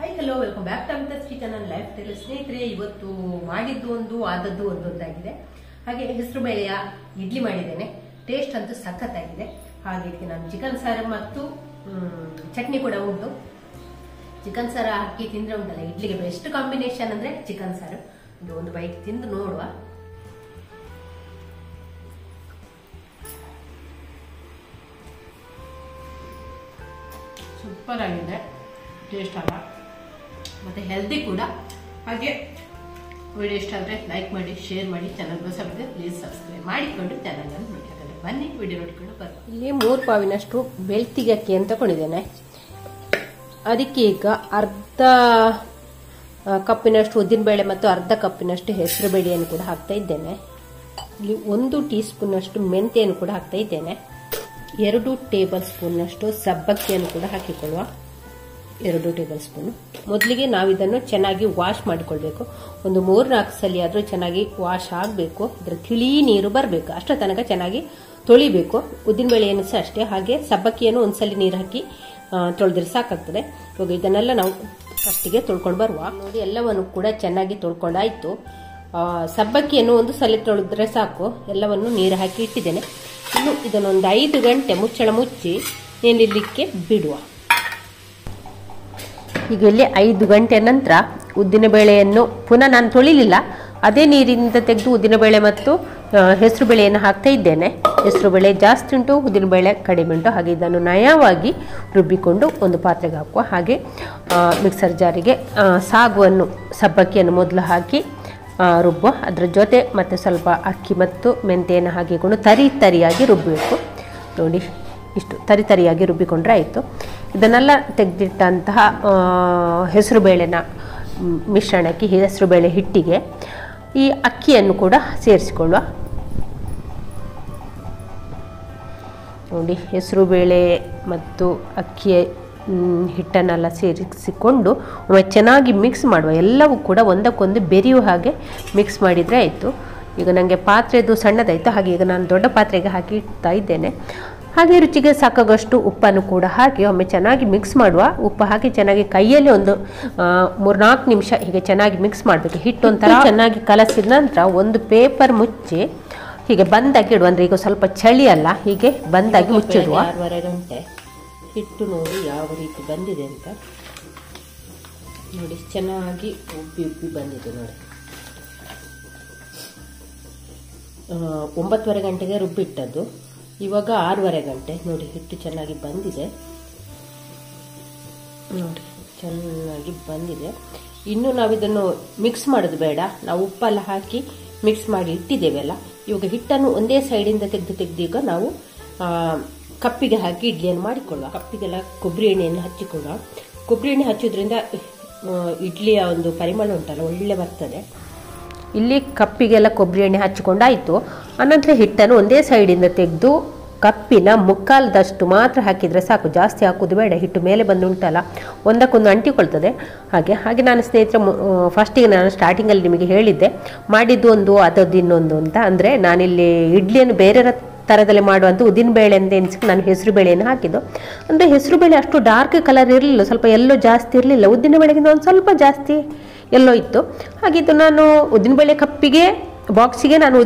Hi hello welcome back to Amitha's kitchen and lifestyle. ಸ್ನೇಹಿತರೆ, ಇವತ್ತು ಮಾಡಿದ್ದು ಒಂದು ಆದದ್ದು ಒಂದೊಂದಾಗಿದೆ. ಹಾಗೆ ಹೆಸರು ಬೇಳೆಯ ಇಡ್ಲಿ ಮಾಡಿದ್ದೇನೆ. ಟೇಸ್ಟ್ ಅಂತೂ ಸಖತ್ತಾಗಿದೆ. ಹಾಗೆ ಇದಕ್ಕೆ ನಾನು ಚಿಕನ್ ಸಾರು ಮತ್ತು ಚಟ್ನಿ ಕೂಡ ಉಂಟು. ಚಿಕನ್ ಸಾರು ಹಾಕಿ ತಿಂದ್ರೆ ಉಂಟಲ್ಲ, ಇಡ್ಲಿಗೆ ಬೆಸ್ಟ್ ಕಾಂಬಿನೇಷನ್ ಅಂದ್ರೆ ಚಿಕನ್ ಸಾರು. ಒಂದು ಬೈಟ್ ತಿಂದು ನೋಡುವ. ಸೂಪರ್ ಆಗಿದೆ, ಟೇಸ್ಟ್ ಅಲ್ಲ ಮತ್ತೆ ಹೆಲ್ದಿ ಕೂಡ. ಹಾಗೆ ವಿಡಿಯೋ ಇಷ್ಟ ಆದರೆ ಲೈಕ್ ಮಾಡಿ, ಶೇರ್ ಮಾಡಿ, ಚಾನಲ್ ಹೊಸಬಿದ್ರೆ ಪ್ಲೀಸ್ ಸಬ್ಸ್ಕ್ರೈಬ್ ಮಾಡಿಕೊಂಡು ಚಾನಲ್ ಅನ್ನು ನೋಡಿ. ಹಾಗಾದ್ರೆ ಬನ್ನಿ ವಿಡಿಯೋ ನೋಡಿಕೊಂಡು ಬನ್ನಿ. ಇಲ್ಲಿ 3 ಪಾವಿನಷ್ಟು ಬೆಳ್ತಿಗೆ ಅಕ್ಕಿ ಅಂತ ತಗೊಂಡಿದ್ದೇನೆ. ಅದಕ್ಕೆ ಈಗ ಅರ್ಧ ಕಪ್ಪಿನಷ್ಟು ಉದ್ದಿನಬೇಳೆ ಮತ್ತು ಅರ್ಧ ಕಪ್ಪಿನಷ್ಟು ಹೆಸರು ಬೇಳೆಯನ್ನು ಕೂಡ ಹಾಕ್ತಾ ಇದ್ದೇನೆ. ಇಲ್ಲಿ 1 ಟೀ ಸ್ಪೂನ್ನಷ್ಟು ಮೆಂತೆಯನ್ನು ಕೂಡ ಹಾಕ್ತಾ ಇದ್ದೇನೆ. 2 ಟೇಬಲ್ ಸ್ಪೂನ್ನಷ್ಟು ಸಬ್ಬಕ್ಕಿಯನ್ನು ಕೂಡ ಹಾಕಿಕೊಳ್ಳುವ. 2 ಟೇಬಲ್ ಸ್ಪೂನ್. ಮೊದಲಿಗೆ ನಾವು ಇದನ್ನು ಚೆನ್ನಾಗಿ ವಾಶ್ ಮಾಡಿಕೊಳ್ಬೇಕು. ಒಂದು 3-4 ಸಲ ಆದ್ರೂ ಚೆನ್ನಾಗಿ ವಾಶ್ ಆಗಬೇಕು. ಇದರ ತಿಳಿ ನೀರು ಬರಬೇಕು. ಅಷ್ಟರ ತನಕ ಚೆನ್ನಾಗಿ ತೊಳಿಬೇಕು. ಉದ್ದಿನಬೇಳೆಯನ್ನು ಸಹ ಅಷ್ಟೇ. ಹಾಗೆ ಸಬ್ಬಕ್ಕಿಯನ್ನು ಒಂದ್ಸಲಿ ನೀರು ಹಾಕಿ ತೊಳೆದ್ರೆ ಸಾಕಾಗ್ತದೆ. ಇವಾಗ ಇದನ್ನೆಲ್ಲ ನಾವು ಫಸ್ಟಿಗೆ ತೊಳ್ಕೊಂಡು ಬರುವ. ನೋಡಿ, ಎಲ್ಲವನ್ನು ಕೂಡ ಚೆನ್ನಾಗಿ ತೊಳ್ಕೊಂಡಾಯ್ತು. ಸಬ್ಬಕ್ಕಿಯನ್ನು 1 ಸಲ ತೊಳೆದ್ರೆ ಸಾಕು. ಎಲ್ಲವನ್ನು ನೀರು ಹಾಕಿ ಇಟ್ಟಿದ್ದೇನೆ. ಇನ್ನು ಇದನ್ನೊಂದು 5 ಗಂಟೆ ಮುಚ್ಚಳ ಮುಚ್ಚಿ ನೆನೆಯಲಿಕ್ಕೆ ಬಿಡುವ. ಈಗ ಇಲ್ಲಿ 5 ಗಂಟೆ ನಂತರ ಉದ್ದಿನಬೇಳೆಯನ್ನು ಪುನಃ ನಾನು ತೊಳಿಲಿಲ್ಲ, ಅದೇ ನೀರಿನಿಂದ ತೆಗೆದು ಉದ್ದಿನಬೇಳೆ ಮತ್ತು ಹೆಸರು ಬೇಳೆಯನ್ನು ಹಾಕ್ತಾ ಇದ್ದೇನೆ. ಹೆಸರು ಬೇಳೆ ಜಾಸ್ತಿ ಉಂಟು, ಉದ್ದಿನಬೇಳೆ ಕಡಿಮೆ ಉಂಟು. ಹಾಗೆ ಇದನ್ನು ನಯವಾಗಿ ರುಬ್ಬಿಕೊಂಡು ಒಂದು ಪಾತ್ರೆಗೆ ಹಾಕುವ. ಹಾಗೆ ಮಿಕ್ಸರ್ ಜಾರಿಗೆ ಸಾಗುವನ್ನು, ಸಬ್ಬಕ್ಕಿಯನ್ನು ಮೊದಲು ಹಾಕಿ ರುಬ್ಬುವ. ಅದರ ಜೊತೆ ಮತ್ತೆ ಸ್ವಲ್ಪ ಅಕ್ಕಿ ಮತ್ತು ಮೆಂತೆಯನ್ನು ಹಾಕಿಕೊಂಡು ತರಿಯಾಗಿ ರುಬ್ಬಬೇಕು. ನೋಡಿ, ಇಷ್ಟು ತರಿಯಾಗಿ ರುಬ್ಬಿಕೊಂಡ್ರೆ ಆಯಿತು. ಇದನ್ನೆಲ್ಲ ತೆಗೆದಿಟ್ಟಂತಹ ಹೆಸರು ಬೇಳೆನ ಮಿಶ್ರಣಕ್ಕೆ, ಹೆಸರು ಬೇಳೆ ಹಿಟ್ಟಿಗೆ ಈ ಅಕ್ಕಿಯನ್ನು ಕೂಡ ಸೇರಿಸಿಕೊಳ್ಳುವ. ನೋಡಿ, ಹೆಸರು ಬೇಳೆ ಮತ್ತು ಅಕ್ಕಿಯ ಹಿಟ್ಟನ್ನೆಲ್ಲ ಸೇರಿಸಿಕೊಂಡು ಚೆನ್ನಾಗಿ ಮಿಕ್ಸ್ ಮಾಡುವ. ಎಲ್ಲವೂ ಕೂಡ ಒಂದಕ್ಕೊಂದು ಬೆರೆಯುವ ಹಾಗೆ ಮಿಕ್ಸ್ ಮಾಡಿದರೆ ಆಯಿತು. ಈಗ ನನಗೆ ಪಾತ್ರೆದು ಸಣ್ಣದಾಯಿತು, ಹಾಗೆ ಈಗ ನಾನು ದೊಡ್ಡ ಪಾತ್ರೆಗೆ ಹಾಕಿ ಇಡ್ತಾ ಇದ್ದೇನೆ. ಹಾಗೆ ರುಚಿಗೆ ಸಾಕಾಗಷ್ಟು ಉಪ್ಪನ್ನು ಕೂಡ ಹಾಕಿ ಒಮ್ಮೆ ಚೆನ್ನಾಗಿ ಮಿಕ್ಸ್ ಮಾಡುವ. ಉಪ್ಪು ಹಾಕಿ ಚೆನ್ನಾಗಿ ಕೈಯಲ್ಲಿ ಒಂದು 3-4 ನಿಮಿಷ ಹೀಗೆ ಚೆನ್ನಾಗಿ ಮಿಕ್ಸ್ ಮಾಡಬೇಕು. ಹಿಟ್ಟು ಒಂಥರ ಚೆನ್ನಾಗಿ ಕಲಸಿದ ನಂತರ ಒಂದು ಪೇಪರ್ ಮುಚ್ಚಿ ಹೀಗೆ ಬಂದಾಗಿ ಇಡುವ. ಅಂದರೆ ಈಗ ಸ್ವಲ್ಪ ಚಳಿ ಅಲ್ಲ, ಹೀಗೆ ಬಂದಾಗಿ ಮುಚ್ಚಿಡುವ. 6:30 ಗಂಟೆ ಹಿಟ್ಟು ನೋಡಿ ಯಾವ ರೀತಿ ಬಂದಿದೆ ಅಂತ ನೋಡಿ. ಚೆನ್ನಾಗಿ ಉಬ್ಬಿ ಬಂದಿದೆ ನೋಡಿ. 9:30 ಗಂಟೆಗೆ ರುಬ್ಬಿಟ್ಟದ್ದು. ಇವಾಗ 6:30 ಗಂಟೆ ನೋಡಿ. ಹಿಟ್ಟು ಚೆನ್ನಾಗಿ ಬಂದಿದೆ ನೋಡಿ, ಚೆನ್ನಾಗಿ ಬಂದಿದೆ. ಇನ್ನು ನಾವಿದನ್ನು ಮಿಕ್ಸ್ ಮಾಡೋದು ಬೇಡ. ನಾವು ಉಪ್ಪೆಲ್ಲ ಹಾಕಿ ಮಿಕ್ಸ್ ಮಾಡಿ ಇಟ್ಟಿದ್ದೇವೆಲ್ಲ. ಇವಾಗ ಹಿಟ್ಟನ್ನು ಒಂದೇ ಸೈಡಿಂದ ತೆಗೆದು ಈಗ ನಾವು ಕಪ್ಪಿಗೆ ಹಾಕಿ ಇಡ್ಲಿಯನ್ನು ಮಾಡಿಕೊಳ್ಳುವ. ಕಪ್ಪಿಗೆಲ್ಲ ಕೊಬ್ಬರಿ ಎಣ್ಣೆಯನ್ನು ಹಚ್ಚಿಕೊಳ್ಳುವ. ಕೊಬ್ಬರಿ ಎಣ್ಣೆ ಹಚ್ಚೋದ್ರಿಂದ ಇಡ್ಲಿಯ ಒಂದು ಪರಿಮಳ ಉಂಟಲ್ಲ, ಒಳ್ಳೆ ಬರ್ತದೆ. ಇಲ್ಲಿ ಕಪ್ಪಿಗೆಲ್ಲ ಕೊಬ್ಬರಿ ಎಣ್ಣೆ ಹಚ್ಚಿಕೊಂಡಾಯಿತು. ಅನಂತರ ಹಿಟ್ಟನ್ನು ಒಂದೇ ಸೈಡಿಂದ ತೆಗೆದು ಕಪ್ಪಿನ ಮುಕ್ಕಾಲದಷ್ಟು ಮಾತ್ರ ಹಾಕಿದರೆ ಸಾಕು. ಜಾಸ್ತಿ ಹಾಕೋದು ಬೇಡ. ಹಿಟ್ಟು ಮೇಲೆ ಬಂದು ಉಂಟಲ್ಲ, ಒಂದಕ್ಕೊಂದು ಅಂಟಿಕೊಳ್ತದೆ. ಹಾಗೆ ನಾನು ಸ್ನೇಹಿತರೆ ಫಸ್ಟಿಗೆ ನಾನು ಸ್ಟಾರ್ಟಿಂಗಲ್ಲಿ ನಿಮಗೆ ಹೇಳಿದ್ದೆ, ಮಾಡಿದ್ದು ಒಂದು ಅದದ್ದು ಇನ್ನೊಂದು ಅಂತ. ಅಂದರೆ ನಾನಿಲ್ಲಿ ಇಡ್ಲಿಯನ್ನು ಬೇರೆ ಥರದಲ್ಲಿ ಮಾಡುವಂಥ ಉದ್ದಿನಬೇಳೆ ಅಂತ ಎನಿಸಿ ನಾನು ಹೆಸರು ಬೇಳೆಯನ್ನು ಹಾಕಿದ್ದು. ಅಂದರೆ ಹೆಸರು ಬೇಳೆ ಅಷ್ಟು ಡಾರ್ಕ್ ಕಲರ್ ಇರಲಿಲ್ಲ, ಸ್ವಲ್ಪ ಎಲ್ಲೋ ಜಾಸ್ತಿ ಇರಲಿಲ್ಲ. ಉದ್ದಿನಬೇಳೆಗಿಂತ ಒಂದು ಸ್ವಲ್ಪ ಜಾಸ್ತಿ ಎಲ್ಲೋ ಇತ್ತು. ಹಾಗಿದ್ದು ನಾನು ಉದ್ದಿನಬೇಳೆ ಕಪ್ಪಿಗೆ ಬಾಕ್ಸಿಗೆ ನಾನು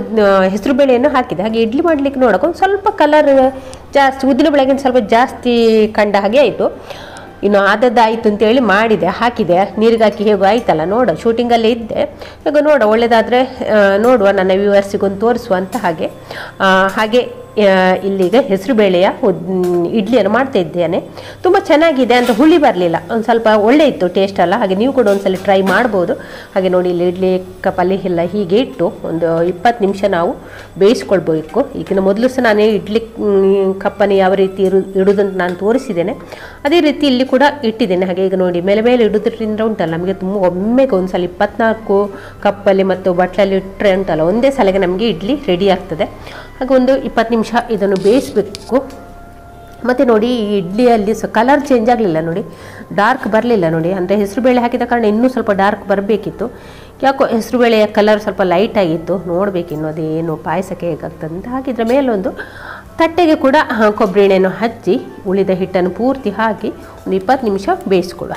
ಹೆಸರು ಬೇಳೆಯನ್ನು ಹಾಕಿದೆ. ಹಾಗೆ ಇಡ್ಲಿ ಮಾಡಲಿಕ್ಕೆ ನೋಡೋಕೆ ಒಂದು ಸ್ವಲ್ಪ ಕಲರ್ ಜಾಸ್ತಿ, ಉದ್ದಿನಬೇಳೆಗಿಂತ ಸ್ವಲ್ಪ ಜಾಸ್ತಿ ಕಂಡ ಹಾಗೆ ಆಯಿತು. ಇನ್ನು ಆದದ್ದಾಯಿತು ಅಂತೇಳಿ ಮಾಡಿದೆ, ಹಾಕಿದೆ. ನೀರಿಗೆ ಹಾಕಿ ಹೇಗೂ ಆಯ್ತಲ್ಲ, ನೋಡ ಶೂಟಿಂಗಲ್ಲೇ ಇದ್ದೆ. ಈಗ ನೋಡ ಒಳ್ಳೆಯದಾದರೆ ನೋಡುವ, ನನ್ನ ವ್ಯೂವರ್ಸಿಗೊಂದು ತೋರಿಸುವ ಅಂತ. ಹಾಗೆ ಇಲ್ಲಿಗ ಹೆಸರು ಬೇಳೆಯ ಇಡ್ಲಿಯನ್ನು ಮಾಡ್ತಾ ಇದ್ದೇನೆ. ತುಂಬ ಚೆನ್ನಾಗಿದೆ ಅಂತ, ಹುಳಿ ಬರಲಿಲ್ಲ, ಒಂದು ಸ್ವಲ್ಪ ಒಳ್ಳೆ ಇತ್ತು ಟೇಸ್ಟ್ ಅಲ್ಲ. ಹಾಗೆ ನೀವು ಕೂಡ ಒಂದ್ಸಲ ಟ್ರೈ ಮಾಡ್ಬೋದು. ಹಾಗೆ ನೋಡಿ, ಇಲ್ಲಿ ಇಡ್ಲಿ ಕಪ್ಪಲ್ಲಿ ಎಲ್ಲ ಹೀಗೆ ಇಟ್ಟು ಒಂದು 20 ನಿಮಿಷ ನಾವು ಬೇಯಿಸ್ಕೊಳ್ಬೇಕು. ಈಗಿನ ಮೊದಲು ಸಹ ನಾನು ಇಡ್ಲಿ ಕಪ್ಪನ್ನು ಯಾವ ರೀತಿ ಇಡುವುದಂತ ನಾನು ತೋರಿಸಿದ್ದೇನೆ. ಅದೇ ರೀತಿ ಇಲ್ಲಿ ಕೂಡ ಇಟ್ಟಿದ್ದೇನೆ. ಹಾಗೆ ಈಗ ನೋಡಿ, ಮೇಲೆ ಇಡೋದ್ರಿಂದ ಉಂಟಲ್ಲ, ನಮಗೆ ತುಂಬ ಒಮ್ಮೆಗೆ ಒಂದ್ಸಲ 24 ಕಪ್ಪಲ್ಲಿ ಮತ್ತು ಬಟ್ಲಲ್ಲಿ ಇಟ್ಟರೆ ಉಂಟಲ್ಲ, ಒಂದೇ ಸಲಗೆ ನಮಗೆ ಇಡ್ಲಿ ರೆಡಿ ಆಗ್ತದೆ. ಹಾಗೆ ಒಂದು 20 ನಿಮಿಷ ಇದನ್ನು ಬೇಯಿಸಬೇಕು. ಮತ್ತು ನೋಡಿ, ಈ ಇಡ್ಲಿಯಲ್ಲಿ ಕಲರ್ ಚೇಂಜ್ ಆಗಲಿಲ್ಲ ನೋಡಿ, ಡಾರ್ಕ್ ಬರಲಿಲ್ಲ ನೋಡಿ. ಅಂದರೆ ಹೆಸರು ಬೇಳೆ ಹಾಕಿದ ಕಾರಣ ಇನ್ನೂ ಸ್ವಲ್ಪ ಡಾರ್ಕ್ ಬರಬೇಕಿತ್ತು. ಯಾಕೋ ಹೆಸರು ಬೇಳೆಯ ಕಲರ್ ಸ್ವಲ್ಪ ಲೈಟ್ ಆಗಿತ್ತು. ನೋಡಬೇಕು ಇನ್ನು ಅದೇನು ಪಾಯಸಕ್ಕೆ ಹೇಗಾಗ್ತದೆ ಅಂತ. ಹಾಕಿದ್ರೆ ಮೇಲೊಂದು ತಟ್ಟೆಗೆ ಕೂಡ ಕೊಬ್ಬರಿ ಎಣ್ಣೆಯನ್ನು ಹಚ್ಚಿ ಉಳಿದ ಹಿಟ್ಟನ್ನು ಪೂರ್ತಿ ಹಾಕಿ ಒಂದು 20 ನಿಮಿಷ ಬೇಯಿಸ್ಕೊಳ್ಳುವ.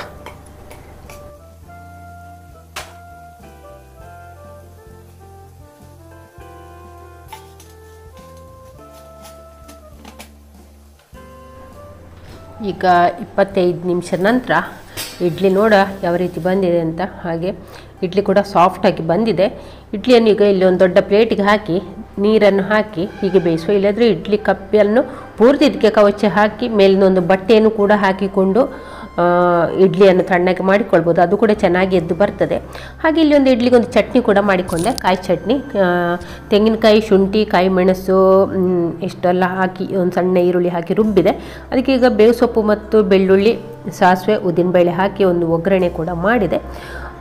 ಈಗ 25 ನಿಮಿಷದ ನಂತರ ಇಡ್ಲಿ ನೋಡ ಯಾವ ರೀತಿ ಬಂದಿದೆ ಅಂತ. ಹಾಗೆ ಇಡ್ಲಿ ಕೂಡ ಸಾಫ್ಟಾಗಿ ಬಂದಿದೆ. ಇಡ್ಲಿಯನ್ನು ಈಗ ಇಲ್ಲಿ ಒಂದು ದೊಡ್ಡ ಪ್ಲೇಟಿಗೆ ಹಾಕಿ ನೀರನ್ನು ಹಾಕಿ ಹೀಗೆ ಬೇಯಿಸುವ. ಇಲ್ಲದ್ರೆ ಇಡ್ಲಿ ಕಪ್ಪಿಯನ್ನು ಪೂರ್ತಿ ಇದಕ್ಕೆ ಕವಚ ಹಾಕಿ ಮೇಲಿನೊಂದು ಬಟ್ಟೆಯನ್ನು ಕೂಡ ಹಾಕಿಕೊಂಡು ಇಡ್ಲಿಯನ್ನು ತಣ್ಣಗೆ ಮಾಡಿಕೊಳ್ಬೋದು. ಅದು ಕೂಡ ಚೆನ್ನಾಗಿ ಎದ್ದು ಬರ್ತದೆ. ಹಾಗೆ ಇಲ್ಲಿ ಒಂದು ಇಡ್ಲಿಗೆ ಒಂದು ಚಟ್ನಿ ಕೂಡ ಮಾಡಿಕೊಂಡೆ, ಕಾಯಿ ಚಟ್ನಿ. ತೆಂಗಿನಕಾಯಿ, ಶುಂಠಿ, ಕಾಯಿ ಮೆಣಸು ಇಷ್ಟೆಲ್ಲ ಹಾಕಿ ಒಂದು ಸಣ್ಣ ಈರುಳ್ಳಿ ಹಾಕಿ ರುಬ್ಬಿದೆ. ಅದಕ್ಕೆ ಈಗ ಬೇವು ಸೊಪ್ಪು ಮತ್ತು ಬೆಳ್ಳುಳ್ಳಿ, ಸಾಸಿವೆ, ಉದ್ದಿನಬೇಳೆ ಹಾಕಿ ಒಂದು ಒಗ್ಗರಣೆ ಕೂಡ ಮಾಡಿದೆ.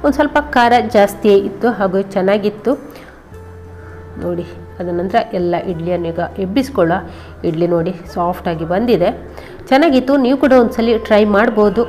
ಒಂದು ಸ್ವಲ್ಪ ಖಾರ ಜಾಸ್ತಿ ಇತ್ತು ಹಾಗೂ ಚೆನ್ನಾಗಿತ್ತು ನೋಡಿ. ಅದ ನಂತರ ಎಲ್ಲ ಇಡ್ಲಿಯನ್ನು ಈಗ ಎಬ್ಬಿಸ್ಕೊಳ್ಳೋ. ಇಡ್ಲಿ ನೋಡಿ ಸಾಫ್ಟಾಗಿ ಬಂದಿದೆ, ಚೆನ್ನಾಗಿತ್ತು. ನೀವು ಕೂಡ ಒಂದ್ಸಲಿ ಟ್ರೈ ಮಾಡ್ಬೋದು.